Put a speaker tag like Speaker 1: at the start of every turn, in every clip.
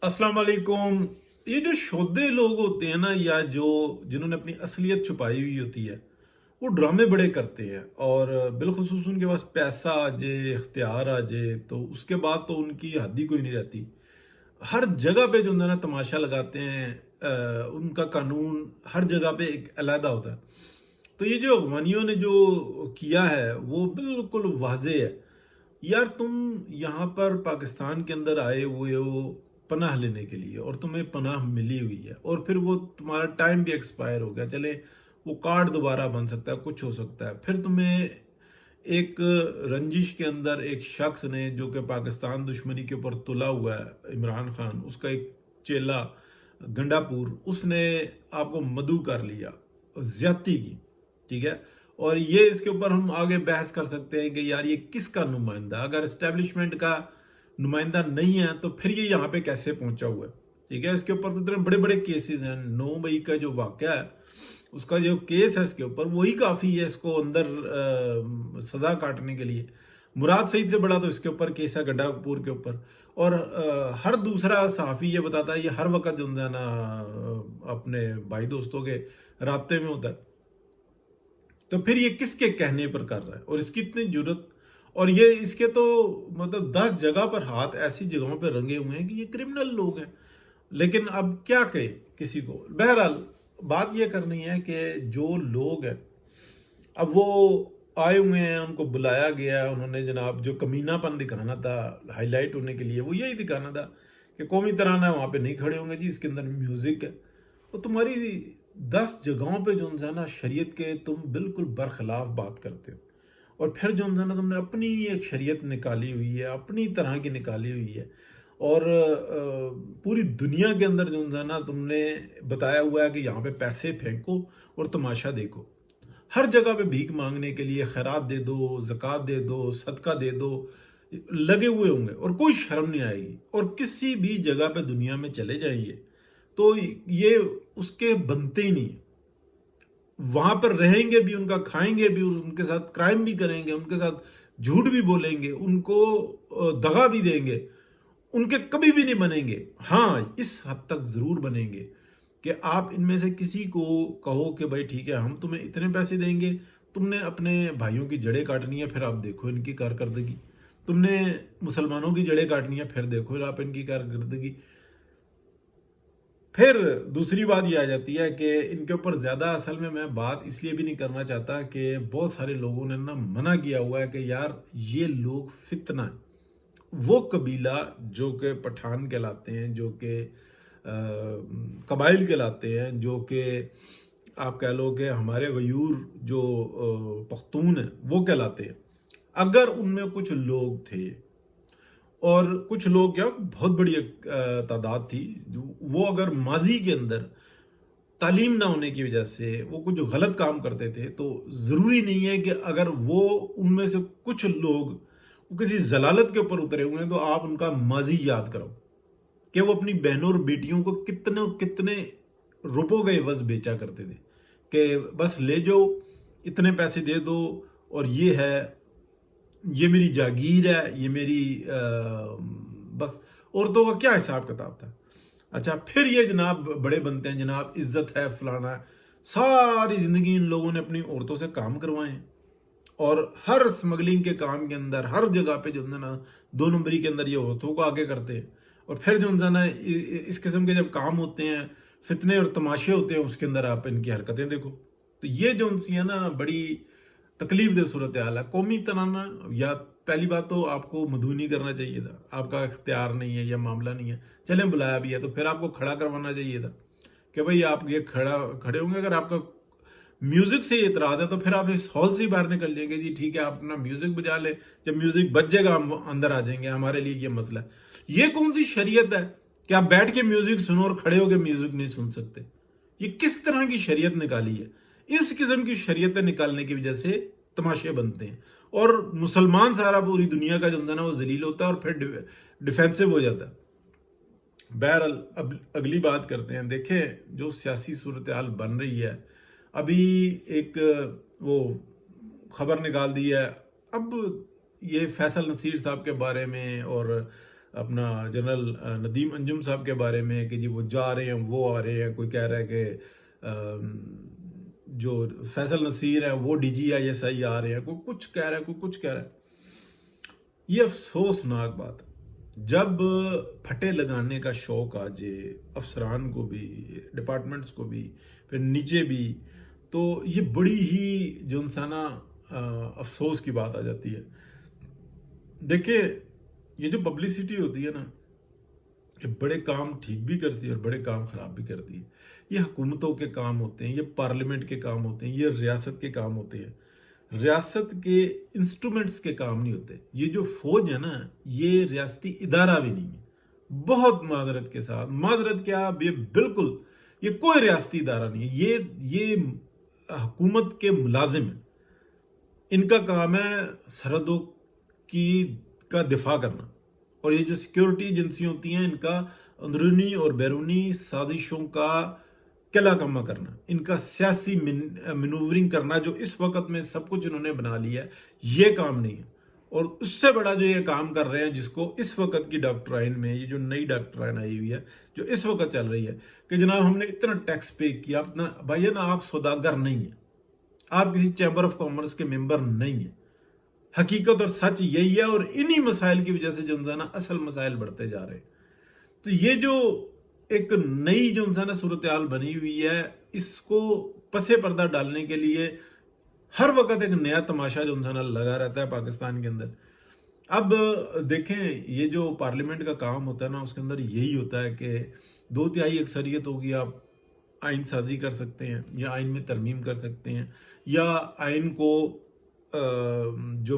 Speaker 1: अस्सलाम वालेकुम। ये जो शोधे लोग होते हैं ना, या जो जिन्होंने अपनी असलियत छुपाई हुई होती है, वो ड्रामे बड़े करते हैं। और बिलखुसूस उनके पास पैसा आ जाए, इख्तियार आ जाए, तो उसके बाद तो उनकी हद ही कोई नहीं रहती। हर जगह पे जो है ना तमाशा लगाते हैं। उनका कानून हर जगह पे एक अलहदा होता है। तो ये जो अफगानियों ने जो किया है वो बिल्कुल वाजे है। यार, तुम यहाँ पर पाकिस्तान के अंदर आए हुए हो पनाह लेने के लिए, और तुम्हें पनाह मिली हुई है, और फिर वो तुम्हारा टाइम भी एक्सपायर हो गया। चले, वो कार्ड दोबारा बन सकता है, कुछ हो सकता है। फिर तुम्हें एक रंजिश के अंदर एक शख्स ने, जो कि पाकिस्तान दुश्मनी के ऊपर तुला हुआ है, इमरान खान, उसका एक चेला गंडापुर, उसने आपको मदऊ कर लिया, ज्यादती की। ठीक है। और ये इसके ऊपर हम आगे बहस कर सकते हैं कि यार ये किसका नुमाइंदा, अगर एस्टेब्लिशमेंट का नुमाइंदा नहीं है तो फिर ये यहाँ पे कैसे पहुंचा हुआ है। ठीक है। इसके ऊपर तो इतने बड़े बड़े केसेस हैं। 9 मई का जो वाकया है, उसका जो केस है इसके ऊपर, वही काफी है इसको अंदर सजा काटने के लिए। मुराद सईद से बड़ा तो इसके ऊपर केस है, गड्ढा कपूर के ऊपर। और हर दूसरा सहाफी ये बताता है, ये हर वक्त जो है ना अपने भाई दोस्तों के राब्ते में होता है। तो फिर ये किसके कहने पर कर रहा है, और इसकी इतनी जुर्रत। और ये इसके तो मतलब 10 जगह पर हाथ ऐसी जगहों पर रंगे हुए हैं कि ये क्रिमिनल लोग हैं। लेकिन अब क्या कहे किसी को। बहरहाल, बात ये करनी है कि जो लोग हैं, अब वो आए हुए हैं, उनको बुलाया गया है, उन्होंने जनाब जो कमीनापन दिखाना था हाईलाइट होने के लिए, वो यही दिखाना था कि कौमी तराना वहां पे नहीं खड़े होंगे जी, इसके अंदर म्यूजिक है। वो तुम्हारी 10 जगहों पे जो है ना शरीयत के तुम बिल्कुल बरखिलाफ बात करते हो। और फिर जो है ना तुमने अपनी एक शरीयत निकाली हुई है, अपनी तरह की निकाली हुई है। और पूरी दुनिया के अंदर जो है ना तुमने बताया हुआ है कि यहाँ पे पैसे फेंको और तमाशा देखो। हर जगह पे भीख मांगने के लिए खैरात दे दो, ज़कात दे दो, सदका दे दो, लगे हुए होंगे, और कोई शर्म नहीं आएगी। और किसी भी जगह पे दुनिया में चले जाएंगे तो ये उसके बनते ही नहीं है। वहां पर रहेंगे भी, उनका खाएंगे भी, उनके साथ क्राइम भी करेंगे, उनके साथ झूठ भी बोलेंगे, उनको दगा भी देंगे, उनके कभी भी नहीं बनेंगे। हाँ, इस हद तक जरूर बनेंगे कि आप इनमें से किसी को कहो कि भाई ठीक है, हम तुम्हें इतने पैसे देंगे, तुमने अपने भाइयों की जड़ें काटनी है, फिर आप देखो इनकी कारकर्दगी। तुमने मुसलमानों की जड़ें काटनी है, फिर देखो आप इनकी कारकर्दगी। फिर दूसरी बात ये आ जाती है कि इनके ऊपर ज्यादा असल में मैं बात इसलिए भी नहीं करना चाहता कि बहुत सारे लोगों ने ना मना किया हुआ है कि यार ये लोग फितना है। वो कबीला जो कि पठान कहलाते हैं, जो कि कबाइल कहलाते हैं, जो कि आप कह लो कि हमारे गयूर जो पख्तून है वो कहलाते हैं। अगर उनमें कुछ लोग थे, और कुछ लोग क्या बहुत बड़ी एक तादाद थी, वो अगर माजी के अंदर तालीम ना होने की वजह से वो कुछ गलत काम करते थे, तो जरूरी नहीं है कि अगर वो उनमें से कुछ लोग वो किसी जलालत के ऊपर उतरे हुए हैं तो आप उनका माजी याद करो कि वो अपनी बहनों और बेटियों को कितने कितने रुपयों के एवज बेचा करते थे कि बस ले जाओ, इतने पैसे दे दो, और ये है, ये मेरी जागीर है, ये मेरी बस। औरतों का क्या हिसाब किताब था। अच्छा, फिर ये जनाब बड़े बनते हैं, जनाब इज्जत है, फलाना है। सारी जिंदगी इन लोगों ने अपनी औरतों से काम करवाए हैं, और हर स्मगलिंग के काम के अंदर हर जगह पे जो है ना 2 नंबरी के अंदर ये औरतों को आगे करते हैं। और फिर जो है ना इस किस्म के जब काम होते हैं, फितने और तमाशे होते हैं, उसके अंदर आप इनकी हरकतें देखो। तो ये जो उनसी है ना बड़ी तकलीफ दे सूरत हाल है। कौमी तराना, या पहली बात तो आपको मधु नहीं करना चाहिए था, आपका इख्तियार नहीं है या मामला नहीं है। चलें बुलाया भी है तो फिर आपको खड़ा करवाना चाहिए था कि भाई आप ये खड़े होंगे। अगर आपका म्यूजिक से इतराज है तो फिर आप इस हॉल से ही बाहर निकल जाएंगे जी, ठीक है आप अपना म्यूजिक बजा ले, जब म्यूजिक बज जाएगा हम अंदर आ जाएंगे, हमारे लिए ये मसला है। ये कौन सी शरीयत है कि आप बैठ के म्यूजिक सुनो और खड़े होकर म्यूजिक नहीं सुन सकते। ये किस तरह की शरीयत निकाली है। इस किस्म की शरीयतें निकालने की वजह से तमाशे बनते हैं, और मुसलमान सारा पूरी दुनिया का जो है ना वो जलील होता है, और फिर डिफेंसिव हो जाता है। बहरहाल, अब अगली बात करते हैं। देखें जो सियासी सूरत हाल बन रही है, अभी एक वो खबर निकाल दी है अब ये फैसल नसीर साहब के बारे में, और اپنا جنرل ندیم انجم صاحب کے بارے میں کہ جی وہ جا رہے ہیں وہ آ رہے ہیں، کوئی کہہ رہا ہے کہ جو فیصل نصیر ہے وہ DGISI آ رہے ہیں، کوئی کچھ کہہ رہا ہے، کوئی کچھ کہہ رہا ہے۔ یہ افسوسناک بات ہے۔ جب پھٹے لگانے کا شوق آ جائے افسران کو بھی، ڈپارٹمنٹس کو بھی، پھر نیچے بھی، تو یہ بڑی ہی جو انسانہ افسوس کی بات آ جاتی ہے۔ دیکھیں یہ جو پبلسٹی ہوتی ہے نا، یہ بڑے کام ٹھیک بھی کرتی ہے اور بڑے کام خراب بھی کرتی ہے۔ یہ حکومتوں کے کام ہوتے ہیں، یہ پارلیمنٹ کے کام ہوتے ہیں، یہ ریاست کے کام ہوتے ہیں۔ ریاست کے انسٹرومنٹس کے کام نہیں ہوتے۔ یہ جو فوج ہے نا، یہ ریاستی ادارہ بھی نہیں ہے۔ بہت معذرت کے ساتھ، معذرت کیا، یہ بالکل یہ کوئی ریاستی ادارہ نہیں ہے، یہ حکومت کے ملازم ہیں۔ ان کا کام ہے سرحدوں کا دفاع کرنا، اور یہ جو سیکیورٹی ایجنسی ہوتی ہیں ان کا اندرونی اور بیرونی سازشوں کا قلع کما کرنا، ان کا سیاسی مینوورنگ کرنا، جو اس وقت میں سب کچھ انہوں نے بنا لیا ہے، یہ کام نہیں ہے۔ اور اس سے بڑا جو یہ کام کر رہے ہیں، جس کو اس وقت کی ڈاکٹرائن میں، یہ جو نئی ڈاکٹرائن آئی ہوئی ہے جو اس وقت چل رہی ہے کہ جناب ہم نے اتنا ٹیکس پے کیا، اتنا بھائی نا، آپ سوداگر نہیں ہیں، آپ کسی چیمبر آف کامرس کے ممبر نہیں ہیں۔ حقیقت اور سچ یہی ہے، اور انہی مسائل کی وجہ سے جو انسان اصل مسائل بڑھتے جا رہے ہیں۔ تو یہ جو ایک نئی جو انسان صورتحال بنی ہوئی ہے، اس کو پسے پردہ ڈالنے کے لیے ہر وقت ایک نیا تماشا جو انسان لگا رہتا ہے پاکستان کے اندر۔ اب دیکھیں یہ جو پارلیمنٹ کا کام ہوتا ہے نا، اس کے اندر یہی ہوتا ہے کہ 2/3 اکثریت ہوگی، آپ آئین سازی کر سکتے ہیں یا آئین میں ترمیم کر سکتے ہیں، یا آئین کو جو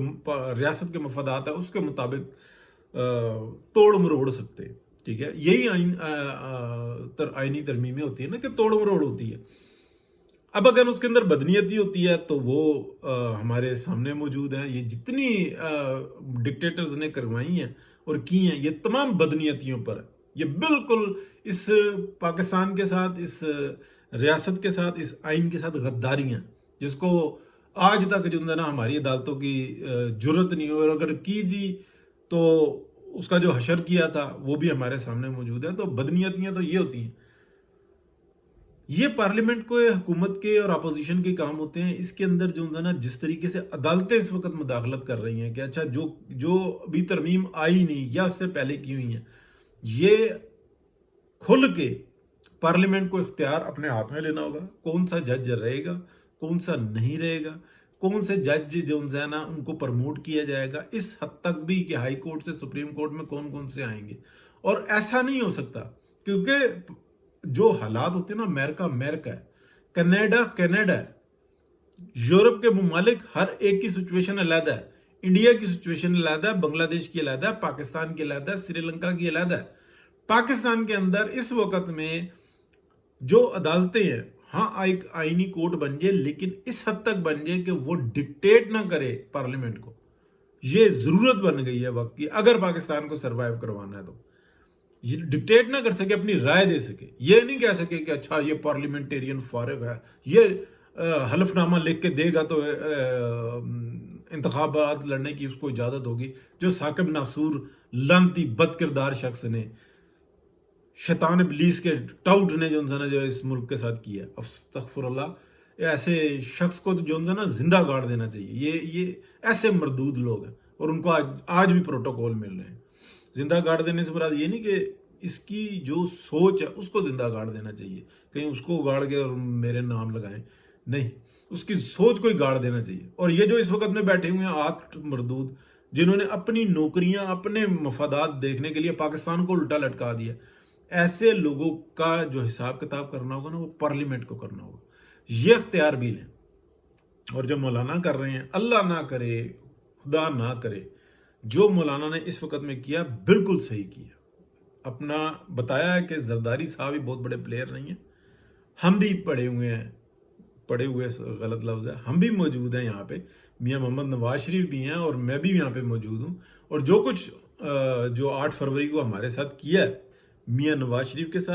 Speaker 1: ریاست کے مفادات ہیں اس کے مطابق توڑ مروڑ سکتے ہیں۔ ٹھیک ہے، یہی آئینی ترمیمیں ہوتی ہیں نا، کہ توڑ مروڑ ہوتی ہے۔ اب اگر اس کے اندر بدنیتی ہوتی ہے تو وہ ہمارے سامنے موجود ہیں۔ یہ جتنی ڈکٹیٹرز نے کروائی ہیں اور کی ہیں، یہ تمام بدنیتیوں پر ہے۔ یہ بالکل اس پاکستان کے ساتھ، اس ریاست کے ساتھ، اس آئین کے ساتھ غداری ہیں، جس کو آج تک جو ہے نا ہماری عدالتوں کی جرت نہیں ہوئی، اور اگر کی دی تو اس کا جو حشر کیا تھا وہ بھی ہمارے سامنے موجود ہے۔ تو بدنیتیاں تو یہ ہوتی ہیں۔ یہ پارلیمنٹ کو حکومت کے اور اپوزیشن کے کام ہوتے ہیں۔ اس کے اندر جو ہے نا جس طریقے سے عدالتیں اس وقت مداخلت کر رہی ہیں کہ اچھا جو ابھی ترمیم آئی نہیں یا اس سے پہلے کی ہوئی ہیں، یہ کھل کے پارلیمنٹ کو اختیار اپنے ہاتھ میں لینا ہوگا۔ کون سا جج رہے گا، کون سا نہیں رہے گا، کون سے جج جو ہے نا ان کو پرموٹ کیا جائے گا، اس حد تک بھی کہ ہائی کورٹ سے سپریم کورٹ میں کون سے آئیں گے۔ اور ایسا نہیں ہو سکتا، کیونکہ جو حالات ہوتے ہیں نا، امریکہ ہے، کینیڈا ہے، یورپ کے ممالک ہر ایک کی سچویشن علیحدہ ہے۔ انڈیا کی سچویشن علیحدہ ہے، بنگلہ دیش کی علیحدہ ہے، پاکستان کی علیحدہ ہے، سری لنکا کی علیحدہ ہے۔ پاکستان کے اندر اس وقت میں جو عدالتیں ہیں، ہاں ایک آئینی کورٹ بن جائے، لیکن اس حد تک بن جائے کہ وہ ڈکٹیٹ نہ کرے پارلیمنٹ کو۔ یہ ضرورت بن گئی ہے وقت کی، اگر پاکستان کو سروائیو کروانا ہے تو یہ ڈکٹیٹ نہ کر سکے، اپنی رائے دے سکے۔ یہ نہیں کہہ سکے کہ اچھا یہ پارلیمنٹیرین فارغ ہے، یہ حلف نامہ لکھ کے دے گا تو انتخابات لڑنے کی اس کو اجازت ہوگی، جو ثاقب ناصور لعنتی بد کردار شخص نے، شیطان ابلیس کے ٹاؤٹ نے جو اس ملک کے ساتھ کیا، استغفر اللہ، ایسے شخص کو جو نا زندہ گاڑ دینا چاہیے۔ یہ ایسے مردود لوگ ہیں، اور ان کو آج بھی پروٹوکول مل رہے ہیں۔ زندہ گاڑ دینے سے مراد یہ نہیں کہ اس کی جو سوچ ہے اس کو زندہ گاڑ دینا چاہیے، کہیں اس کو گاڑ کے اور میرے نام لگائیں، نہیں، اس کی سوچ کو ہی گاڑ دینا چاہیے۔ اور یہ جو اس وقت میں بیٹھے ہوئے ہیں 8 مردود، جنہوں نے اپنی نوکریاں، اپنے مفادات دیکھنے کے لیے پاکستان کو الٹا لٹکا دیا، ایسے لوگوں کا جو حساب کتاب کرنا ہوگا نا، وہ پارلیمنٹ کو کرنا ہوگا۔ یہ اختیار بھی لیں۔ اور جو مولانا کر رہے ہیں، اللہ نہ کرے، خدا نہ کرے، جو مولانا نے اس وقت میں کیا بالکل صحیح کیا۔ اپنا بتایا ہے کہ زرداری صاحب ہی بہت بڑے پلیئر نہیں ہیں، ہم بھی پڑے ہوئے غلط لفظ ہے، ہم بھی موجود ہیں یہاں پہ، میاں محمد نواز شریف بھی ہیں، اور میں بھی یہاں پہ موجود ہوں۔ اور جو کچھ جو 8 فروری کو ہمارے ساتھ کیا ہے میاں نواز شریف کے ساتھ،